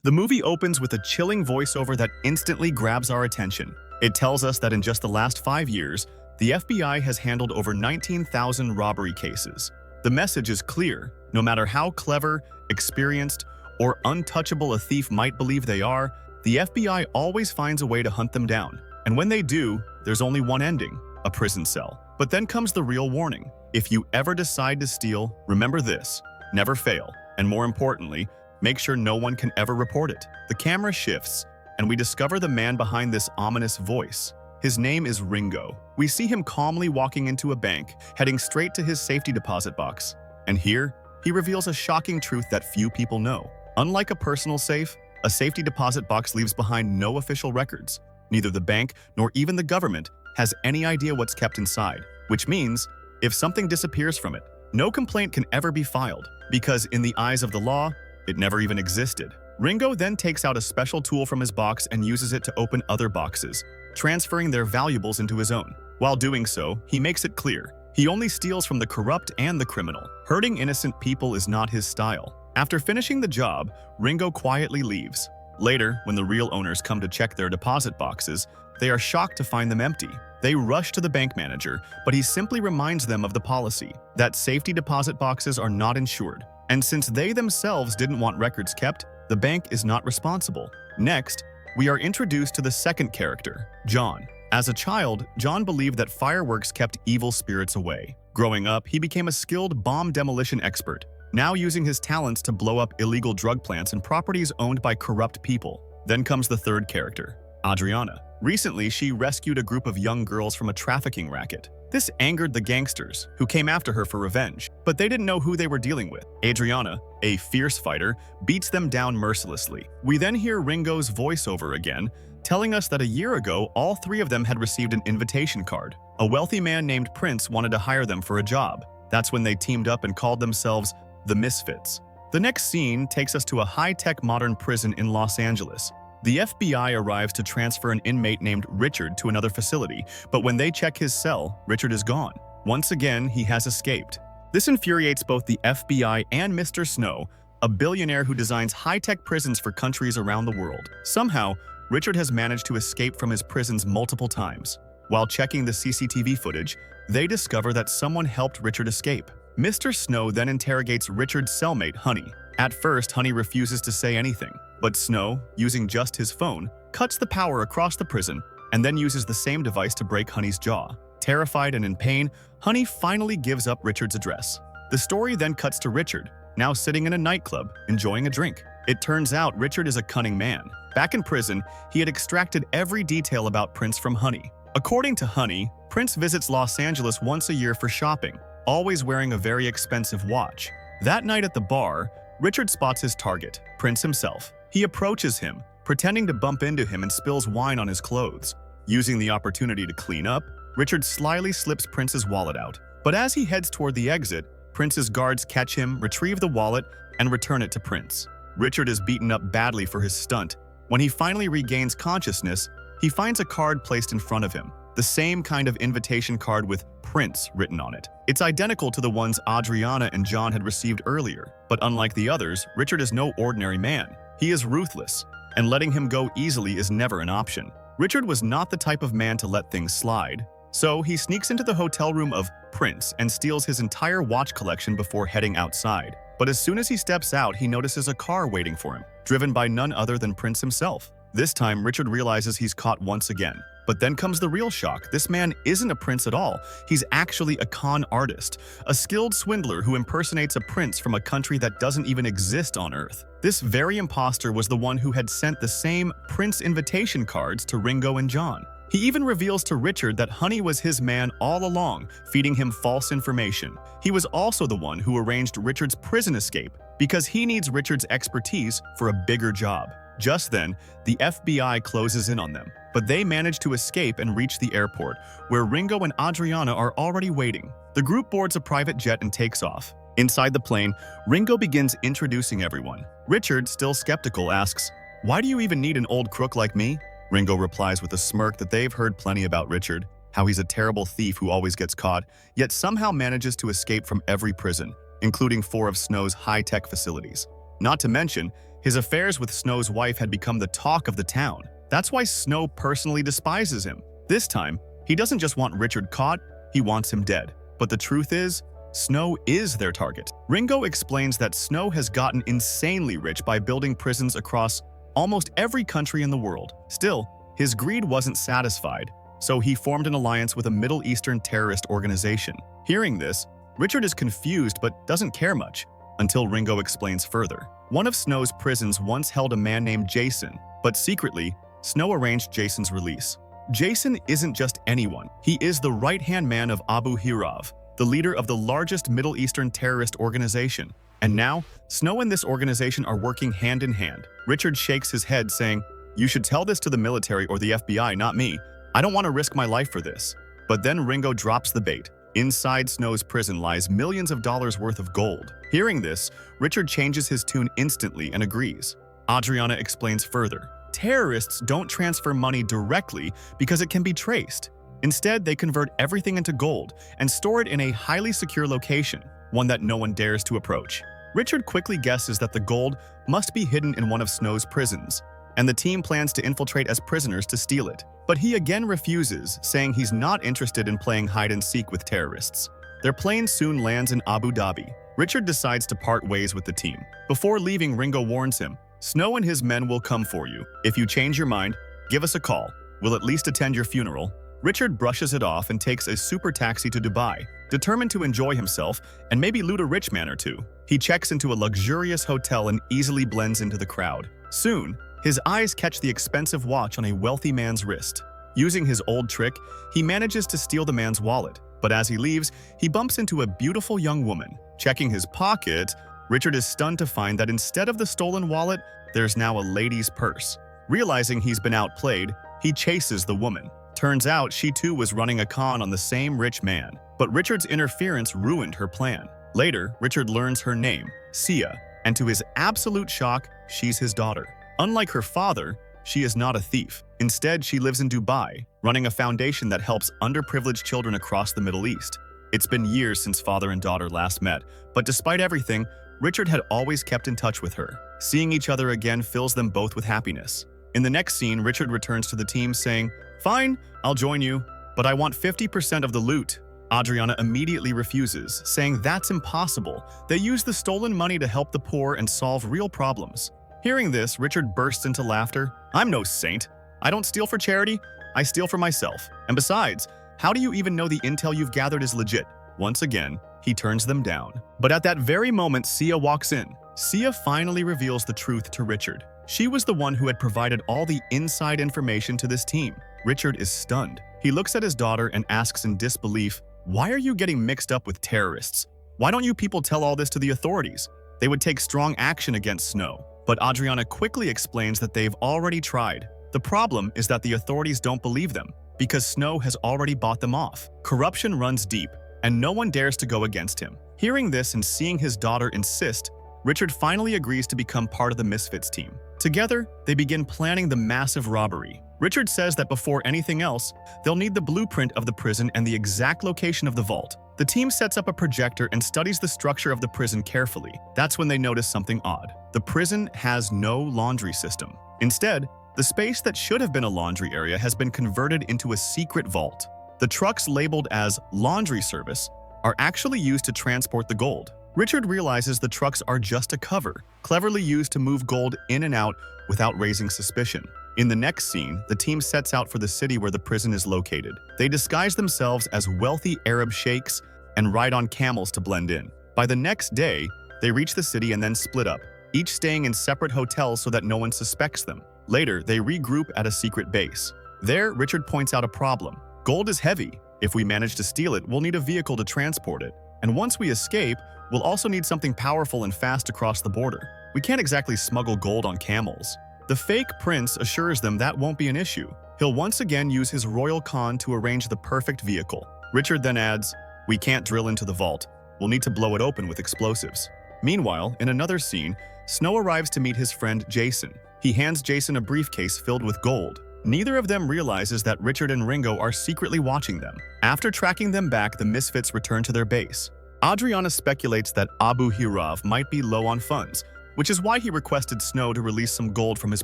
The movie opens with a chilling voiceover that instantly grabs our attention. It tells us that in just the last 5 years, the FBI has handled over 19,000 robbery cases. The message is clear. No matter how clever, experienced, or untouchable a thief might believe they are, the FBI always finds a way to hunt them down. And when they do, there's only one ending: a prison cell. But then comes the real warning. If you ever decide to steal, remember this: never fail. And more importantly, make sure no one can ever report it. The camera shifts, and we discover the man behind this ominous voice. His name is Ringo. We see him calmly walking into a bank, heading straight to his safety deposit box. And here, he reveals a shocking truth that few people know. Unlike a personal safe, a safety deposit box leaves behind no official records. Neither the bank nor even the government has any idea what's kept inside, which means if something disappears from it, no complaint can ever be filed, because in the eyes of the law, it never even existed. Ringo then takes out a special tool from his box and uses it to open other boxes, transferring their valuables into his own. While doing so, he makes it clear he only steals from the corrupt and the criminal. Hurting innocent people is not his style. After finishing the job, Ringo quietly leaves. Later, when the real owners come to check their deposit boxes, they are shocked to find them empty. They rush to the bank manager, but he simply reminds them of the policy that safety deposit boxes are not insured. And since they themselves didn't want records kept, the bank is not responsible. Next, we are introduced to the second character, John. As a child, John believed that fireworks kept evil spirits away. Growing up, he became a skilled bomb demolition expert, now using his talents to blow up illegal drug plants and properties owned by corrupt people. Then comes the third character, Adriana. Recently, she rescued a group of young girls from a trafficking racket. This angered the gangsters, who came after her for revenge, but they didn't know who they were dealing with. Adriana, a fierce fighter, beats them down mercilessly. We then hear Ringo's voiceover again, telling us that a year ago, all three of them had received an invitation card. A wealthy man named Prince wanted to hire them for a job. That's when they teamed up and called themselves the Misfits. The next scene takes us to a high-tech modern prison in Los Angeles. The FBI arrives to transfer an inmate named Richard to another facility, but when they check his cell, Richard is gone. Once again, he has escaped. This infuriates both the FBI and Mr. Snow, a billionaire who designs high-tech prisons for countries around the world. Somehow, Richard has managed to escape from his prisons multiple times. While checking the CCTV footage, they discover that someone helped Richard escape. Mr. Snow then interrogates Richard's cellmate, Honey. At first, Honey refuses to say anything, but Snow, using just his phone, cuts the power across the prison and then uses the same device to break Honey's jaw. Terrified and in pain, Honey finally gives up Richard's address. The story then cuts to Richard, now sitting in a nightclub, enjoying a drink. It turns out Richard is a cunning man. Back in prison, he had extracted every detail about Prince from Honey. According to Honey, Prince visits Los Angeles once a year for shopping, always wearing a very expensive watch. That night at the bar, Richard spots his target, Prince himself. He approaches him, pretending to bump into him and spills wine on his clothes. Using the opportunity to clean up, Richard slyly slips Prince's wallet out. But as he heads toward the exit, Prince's guards catch him, retrieve the wallet, and return it to Prince. Richard is beaten up badly for his stunt. When he finally regains consciousness, he finds a card placed in front of him, the same kind of invitation card with Prince written on it. It's identical to the ones Adriana and John had received earlier, but unlike the others, Richard is no ordinary man. He is ruthless, and letting him go easily is never an option. Richard was not the type of man to let things slide, so he sneaks into the hotel room of Prince and steals his entire watch collection before heading outside. But as soon as he steps out, he notices a car waiting for him, driven by none other than Prince himself. This time, Richard realizes he's caught once again. But then comes the real shock. This man isn't a prince at all. He's actually a con artist, a skilled swindler who impersonates a prince from a country that doesn't even exist on Earth. This very imposter was the one who had sent the same prince invitation cards to Ringo and John. He even reveals to Richard that Honey was his man all along, feeding him false information. He was also the one who arranged Richard's prison escape because he needs Richard's expertise for a bigger job. Just then, the FBI closes in on them, but they manage to escape and reach the airport, where Ringo and Adriana are already waiting. The group boards a private jet and takes off. Inside the plane, Ringo begins introducing everyone. Richard, still skeptical, asks, "Why do you even need an old crook like me?" Ringo replies with a smirk that they've heard plenty about Richard, how he's a terrible thief who always gets caught, yet somehow manages to escape from every prison, including 4 of Snow's high-tech facilities. Not to mention, His affairs with Snow's wife had become the talk of the town. That's why Snow personally despises him. This time, he doesn't just want Richard caught, he wants him dead. But the truth is, Snow is their target. Ringo explains that Snow has gotten insanely rich by building prisons across almost every country in the world. Still, his greed wasn't satisfied, so he formed an alliance with a Middle Eastern terrorist organization. Hearing this, Richard is confused but doesn't care much, until Ringo explains further. One of Snow's prisons once held a man named Jason, but secretly, Snow arranged Jason's release. Jason isn't just anyone. He is the right-hand man of Abu Hirav, the leader of the largest Middle Eastern terrorist organization. And now, Snow and this organization are working hand in hand. Richard shakes his head, saying, "You should tell this to the military or the FBI, not me. I don't want to risk my life for this." But then Ringo drops the bait. Inside Snow's prison lies millions of dollars worth of gold. Hearing this, Richard changes his tune instantly and agrees. Adriana explains further. Terrorists don't transfer money directly because it can be traced. Instead, they convert everything into gold and store it in a highly secure location, one that no one dares to approach. Richard quickly guesses that the gold must be hidden in one of Snow's prisons, and the team plans to infiltrate as prisoners to steal it. But he again refuses, saying he's not interested in playing hide-and-seek with terrorists. Their plane soon lands in Abu Dhabi. Richard decides to part ways with the team. Before leaving, Ringo warns him, "Snow and his men will come for you. If you change your mind, give us a call. We'll at least attend your funeral." Richard brushes it off and takes a super taxi to Dubai, determined to enjoy himself and maybe loot a rich man or two. He checks into a luxurious hotel and easily blends into the crowd. Soon, his eyes catch the expensive watch on a wealthy man's wrist. Using his old trick, he manages to steal the man's wallet. But as he leaves, he bumps into a beautiful young woman. Checking his pocket, Richard is stunned to find that instead of the stolen wallet, there's now a lady's purse. Realizing he's been outplayed, he chases the woman. Turns out she too was running a con on the same rich man. But Richard's interference ruined her plan. Later, Richard learns her name, Sia, and to his absolute shock, she's his daughter. Unlike her father, she is not a thief. Instead, she lives in Dubai, running a foundation that helps underprivileged children across the Middle East. It's been years since father and daughter last met, but despite everything, Richard had always kept in touch with her. Seeing each other again fills them both with happiness. In the next scene, Richard returns to the team saying, "Fine, I'll join you, but I want 50% of the loot." Adriana immediately refuses, saying that's impossible. They use the stolen money to help the poor and solve real problems. Hearing this, Richard bursts into laughter. "I'm no saint. I don't steal for charity, I steal for myself. And besides, how do you even know the intel you've gathered is legit?" Once again, he turns them down. But at that very moment, Sia walks in. Sia finally reveals the truth to Richard. She was the one who had provided all the inside information to this team. Richard is stunned. He looks at his daughter and asks in disbelief, "Why are you getting mixed up with terrorists? Why don't you people tell all this to the authorities? They would take strong action against Snow." But Adriana quickly explains that they've already tried. The problem is that the authorities don't believe them, because Snow has already bought them off. Corruption runs deep, and no one dares to go against him. Hearing this and seeing his daughter insist, Richard finally agrees to become part of the Misfits team. Together, they begin planning the massive robbery. Richard says that before anything else, they'll need the blueprint of the prison and the exact location of the vault. The team sets up a projector and studies the structure of the prison carefully. That's when they notice something odd. The prison has no laundry system. Instead, the space that should have been a laundry area has been converted into a secret vault. The trucks labeled as laundry service are actually used to transport the gold. Richard realizes the trucks are just a cover, cleverly used to move gold in and out without raising suspicion. In the next scene, the team sets out for the city where the prison is located. They disguise themselves as wealthy Arab sheikhs and ride on camels to blend in. By the next day, they reach the city and then split up, each staying in separate hotels so that no one suspects them. Later, they regroup at a secret base. There, Richard points out a problem. Gold is heavy. If we manage to steal it, we'll need a vehicle to transport it. And once we escape, we'll also need something powerful and fast across the border. We can't exactly smuggle gold on camels. The fake prince assures them that won't be an issue. He'll once again use his royal con to arrange the perfect vehicle. Richard then adds, "We can't drill into the vault. We'll need to blow it open with explosives." Meanwhile, in another scene, Snow arrives to meet his friend Jason. He hands Jason a briefcase filled with gold. Neither of them realizes that Richard and Ringo are secretly watching them. After tracking them back, the Misfits return to their base. Adriana speculates that Abu Hirav might be low on funds, which is why he requested Snow to release some gold from his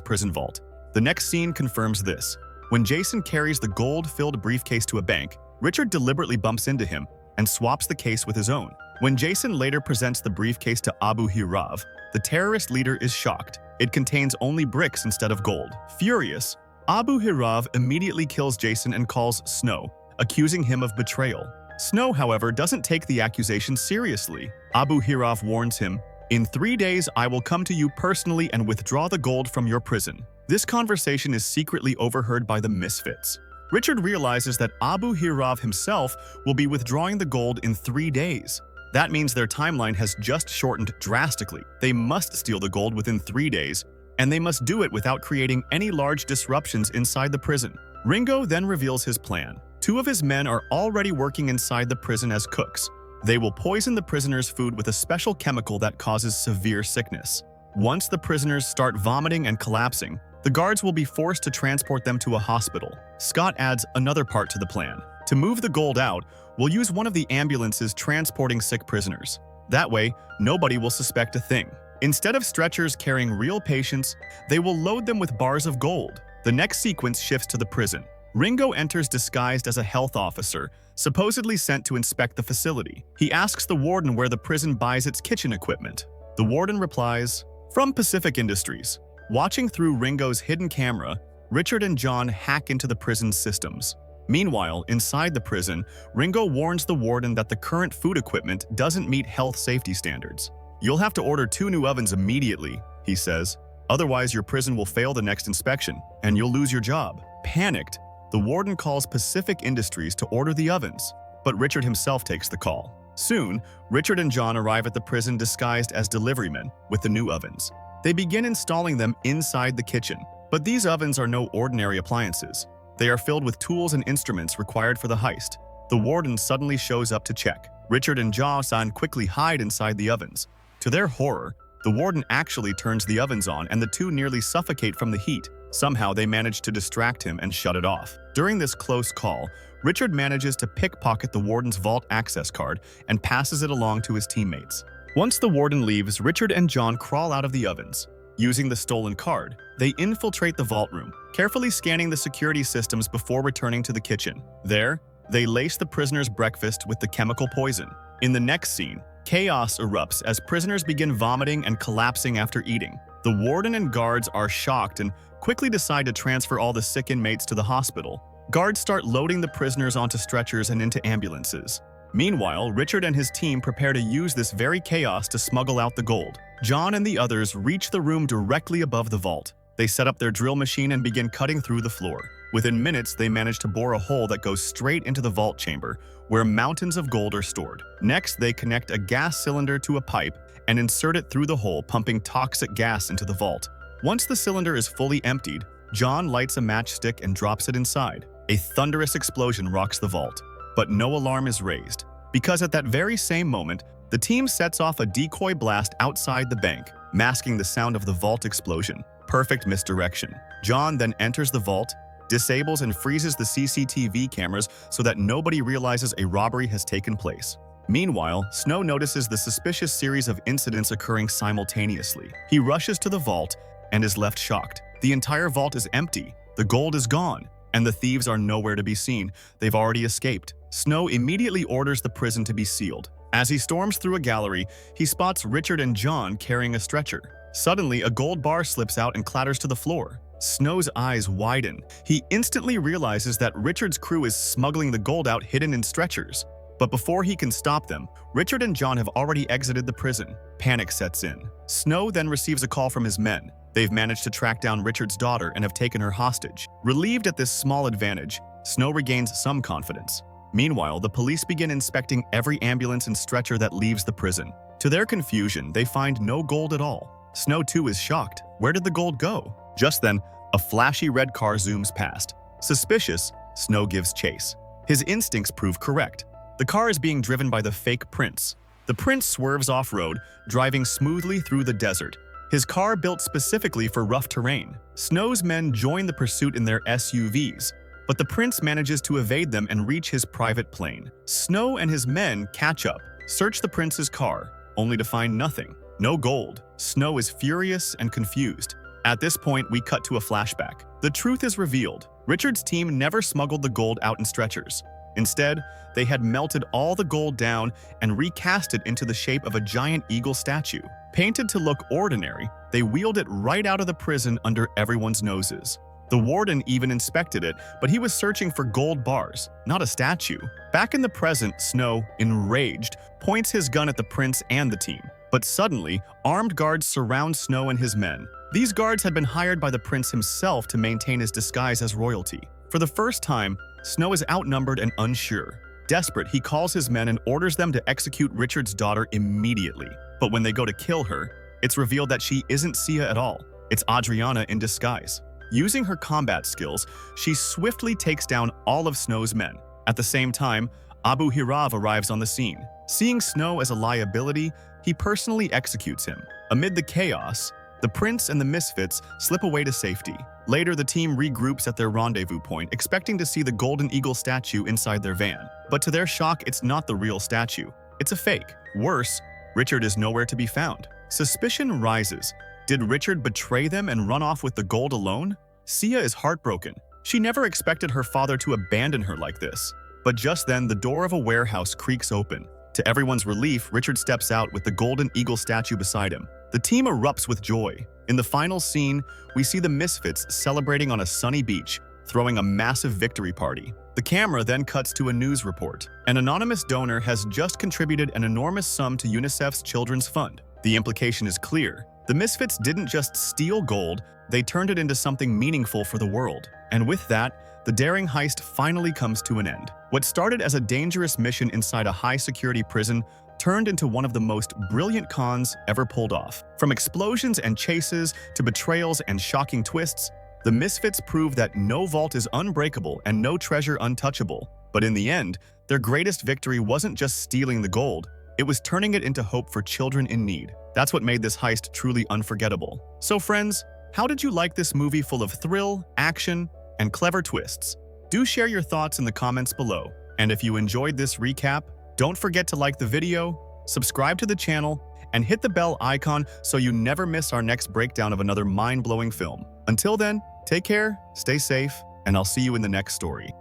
prison vault. The next scene confirms this. When Jason carries the gold-filled briefcase to a bank, Richard deliberately bumps into him and swaps the case with his own. When Jason later presents the briefcase to Abu Hirav, the terrorist leader is shocked. It contains only bricks instead of gold. Furious, Abu Hirav immediately kills Jason and calls Snow, accusing him of betrayal. Snow, however, doesn't take the accusation seriously. Abu Hirav warns him, "In 3 days I will come to you personally and withdraw the gold from your prison." This conversation is secretly overheard by the Misfits. Richard realizes that Abu Hirav himself will be withdrawing the gold in 3 days. That means their timeline has just shortened drastically. They must steal the gold within 3 days, and they must do it without creating any large disruptions inside the prison. Ringo then reveals his plan. 2 of his men are already working inside the prison as cooks. They will poison the prisoners' food with a special chemical that causes severe sickness. Once the prisoners start vomiting and collapsing, the guards will be forced to transport them to a hospital. Scott adds another part to the plan. To move the gold out, we'll use one of the ambulances transporting sick prisoners. That way, nobody will suspect a thing. Instead of stretchers carrying real patients, they will load them with bars of gold. The next sequence shifts to the prison. Ringo enters disguised as a health officer, supposedly sent to inspect the facility. He asks the warden where the prison buys its kitchen equipment. The warden replies, "From Pacific Industries." Watching through Ringo's hidden camera, Richard and John hack into the prison's systems. Meanwhile, inside the prison, Ringo warns the warden that the current food equipment doesn't meet health safety standards. "You'll have to order 2 new ovens immediately," he says. "Otherwise, your prison will fail the next inspection, and you'll lose your job." Panicked, the warden calls Pacific Industries to order the ovens, but Richard himself takes the call. Soon, Richard and John arrive at the prison disguised as deliverymen with the new ovens. They begin installing them inside the kitchen, but these ovens are no ordinary appliances. They are filled with tools and instruments required for the heist. The warden suddenly shows up to check. Richard and John quickly hide inside the ovens. To their horror, the warden actually turns the ovens on and the two nearly suffocate from the heat. Somehow they manage to distract him and shut it off. During this close call, Richard manages to pickpocket the warden's vault access card and passes it along to his teammates. Once the warden leaves, Richard and John crawl out of the ovens. Using the stolen card, they infiltrate the vault room, carefully scanning the security systems before returning to the kitchen. There, they lace the prisoners' breakfast with the chemical poison. In the next scene, chaos erupts as prisoners begin vomiting and collapsing after eating. The warden and guards are shocked and quickly decide to transfer all the sick inmates to the hospital. Guards start loading the prisoners onto stretchers and into ambulances. Meanwhile, Richard and his team prepare to use this very chaos to smuggle out the gold. John and the others reach the room directly above the vault. They set up their drill machine and begin cutting through the floor. Within minutes, they manage to bore a hole that goes straight into the vault chamber, where mountains of gold are stored. Next, they connect a gas cylinder to a pipe and insert it through the hole, pumping toxic gas into the vault. Once the cylinder is fully emptied, John lights a matchstick and drops it inside. A thunderous explosion rocks the vault, but no alarm is raised, because at that very same moment, the team sets off a decoy blast outside the bank, masking the sound of the vault explosion. Perfect misdirection. John then enters the vault, disables and freezes the CCTV cameras so that nobody realizes a robbery has taken place. Meanwhile, Snow notices the suspicious series of incidents occurring simultaneously. He rushes to the vault and is left shocked. The entire vault is empty, the gold is gone, and the thieves are nowhere to be seen. They've already escaped. Snow immediately orders the prison to be sealed. As he storms through a gallery, he spots Richard and John carrying a stretcher. Suddenly, a gold bar slips out and clatters to the floor. Snow's eyes widen. He instantly realizes that Richard's crew is smuggling the gold out hidden in stretchers. But before he can stop them, Richard and John have already exited the prison. Panic sets in. Snow then receives a call from his men. They've managed to track down Richard's daughter and have taken her hostage. Relieved at this small advantage, Snow regains some confidence. Meanwhile, the police begin inspecting every ambulance and stretcher that leaves the prison. To their confusion, they find no gold at all. Snow too is shocked. Where did the gold go? Just then, a flashy red car zooms past. Suspicious, Snow gives chase. His instincts prove correct. The car is being driven by the fake prince. The prince swerves off-road, driving smoothly through the desert. His car built specifically for rough terrain. Snow's men join the pursuit in their SUVs, but the prince manages to evade them and reach his private plane. Snow and his men catch up, search the prince's car, only to find nothing. No gold. Snow is furious and confused. At this point, we cut to a flashback. The truth is revealed. Richard's team never smuggled the gold out in stretchers. Instead, they had melted all the gold down and recast it into the shape of a giant eagle statue. Painted to look ordinary, they wheeled it right out of the prison under everyone's noses. The warden even inspected it, but he was searching for gold bars, not a statue. Back in the present, Snow, enraged, points his gun at the prince and the team. But suddenly, armed guards surround Snow and his men. These guards had been hired by the prince himself to maintain his disguise as royalty. For the first time, Snow is outnumbered and unsure. Desperate, he calls his men and orders them to execute Richard's daughter immediately. But when they go to kill her, it's revealed that she isn't Sia at all. It's Adriana in disguise. Using her combat skills, she swiftly takes down all of Snow's men. At the same time, Abu Hirav arrives on the scene. Seeing Snow as a liability, he personally executes him. Amid the chaos, the prince and the Misfits slip away to safety. Later, the team regroups at their rendezvous point, expecting to see the golden eagle statue inside their van. But to their shock, it's not the real statue. It's a fake. Worse, Richard is nowhere to be found. Suspicion rises. Did Richard betray them and run off with the gold alone? Sia is heartbroken. She never expected her father to abandon her like this. But just then, the door of a warehouse creaks open. To everyone's relief, Richard steps out with the golden eagle statue beside him. The team erupts with joy. In the final scene, we see the Misfits celebrating on a sunny beach, throwing a massive victory party. The camera then cuts to a news report. An anonymous donor has just contributed an enormous sum to UNICEF's Children's Fund. The implication is clear. The Misfits didn't just steal gold, they turned it into something meaningful for the world. And with that, the daring heist finally comes to an end. What started as a dangerous mission inside a high-security prison turned into one of the most brilliant cons ever pulled off. From explosions and chases to betrayals and shocking twists, the Misfits prove that no vault is unbreakable and no treasure untouchable. But in the end, their greatest victory wasn't just stealing the gold, it was turning it into hope for children in need. That's what made this heist truly unforgettable. So friends, how did you like this movie full of thrill, action, and clever twists? Do share your thoughts in the comments below. And if you enjoyed this recap, don't forget to like the video, subscribe to the channel, and hit the bell icon so you never miss our next breakdown of another mind-blowing film. Until then, take care, stay safe, and I'll see you in the next story.